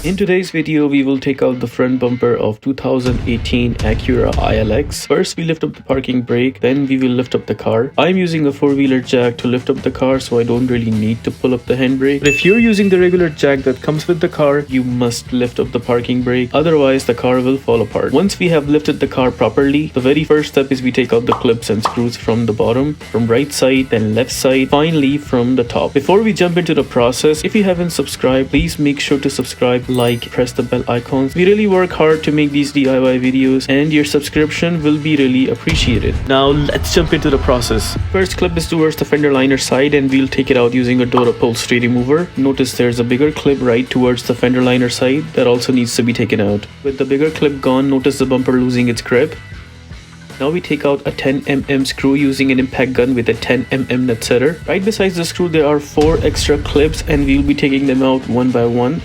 In today's video, we will take out the front bumper of 2018 Acura ILX. First, we lift up the parking brake, then we will lift up the car. I'm using a four-wheeler jack to lift up the car, so I don't really need to pull up the handbrake. But if you're using the regular jack that comes with the car, you must lift up the parking brake, otherwise the car will fall apart. Once we have lifted the car properly, the very first step is we take out the clips and screws from the bottom, from right side, then left side, finally from the top. Before we jump into the process, if you haven't subscribed, please make sure to subscribe, like, press the bell icons. We really work hard to make these DIY videos and your subscription will be really appreciated. Now let's jump into the process. First clip is towards the fender liner side and we'll take it out using a door upholstery remover. Notice there's a bigger clip right towards the fender liner side that also needs to be taken out. With the bigger clip gone, notice the bumper losing its grip. Now we take out a 10mm screw using an impact gun with a 10mm nut setter. Right besides the screw there are 4 extra clips and we'll be taking them out one by one.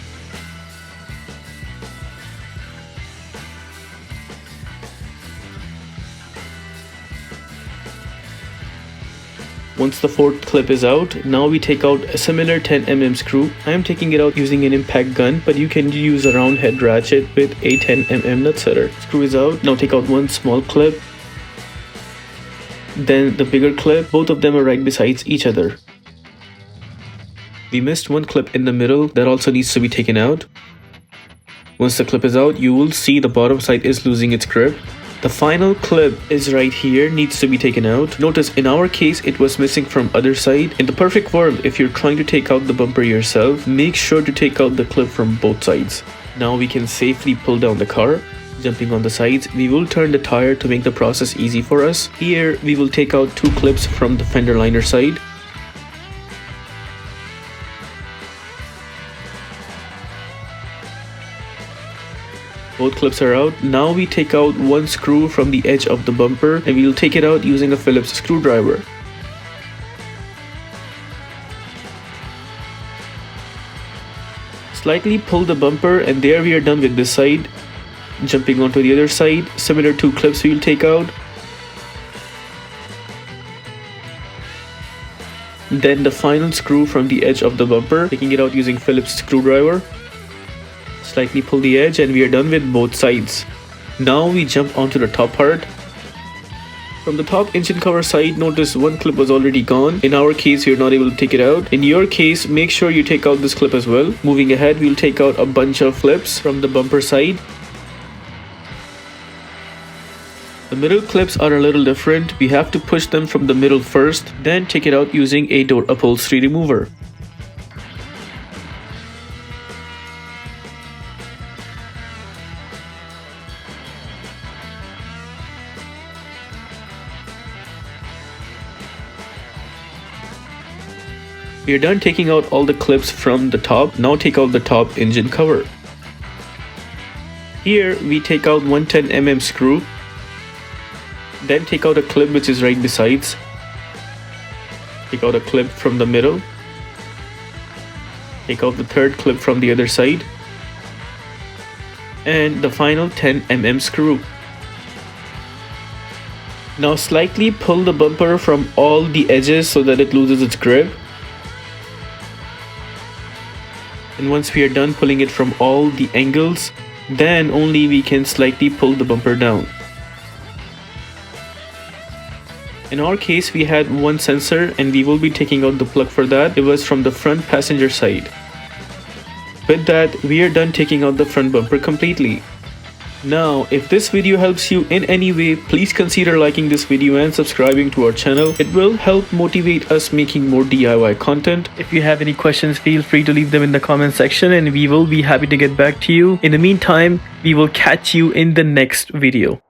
Once the 4th clip is out, now we take out a similar 10mm screw. I am taking it out using an impact gun, but you can use a round head ratchet with a 10mm nut setter. Screw is out. Now take out one small clip, then the bigger clip. Both of them are right besides each other. We missed one clip in the middle that also needs to be taken out. Once the clip is out, you will see the bottom side is losing its grip. The final clip is right here, needs to be taken out. Notice in our case it was missing from other side. In the perfect world, if you're trying to take out the bumper yourself, make sure to take out the clip from both sides. Now we can safely pull down the car. Jumping on the sides, we will turn the tire to make the process easy for us. Here we will take out 2 clips from the fender liner side. Both clips are out. Now we take out one screw from the edge of the bumper and we will take it out using a Phillips screwdriver. Slightly pull the bumper and there we are done with this side. Jumping onto the other side, similar 2 clips we will take out. Then the final screw from the edge of the bumper, taking it out using Phillips screwdriver. Slightly pull the edge and we are done with both sides. Now we jump onto the top part. From the top engine cover side, notice one clip was already gone. In our case, we are not able to take it out. In your case, make sure you take out this clip as well. Moving ahead, we'll take out a bunch of clips from the bumper side. The middle clips are a little different. We have to push them from the middle first, then take it out using a door upholstery remover. We are done taking out all the clips from the top. Now take out the top engine cover. Here we take out one 10mm screw. Then take out a clip which is right besides. Take out a clip from the middle. Take out the 3rd clip from the other side. And the final 10mm screw. Now slightly pull the bumper from all the edges so that it loses its grip. And once we are done pulling it from all the angles, then only we can slightly pull the bumper down. In our case, we had one sensor and we will be taking out the plug for that. It was from the front passenger side. With that, we are done taking out the front bumper completely. Now, if this video helps you in any way, please consider liking this video and subscribing to our channel. It will help motivate us making more DIY content. If you have any questions, feel free to leave them in the comment section and we will be happy to get back to you. In the meantime, we will catch you in the next video.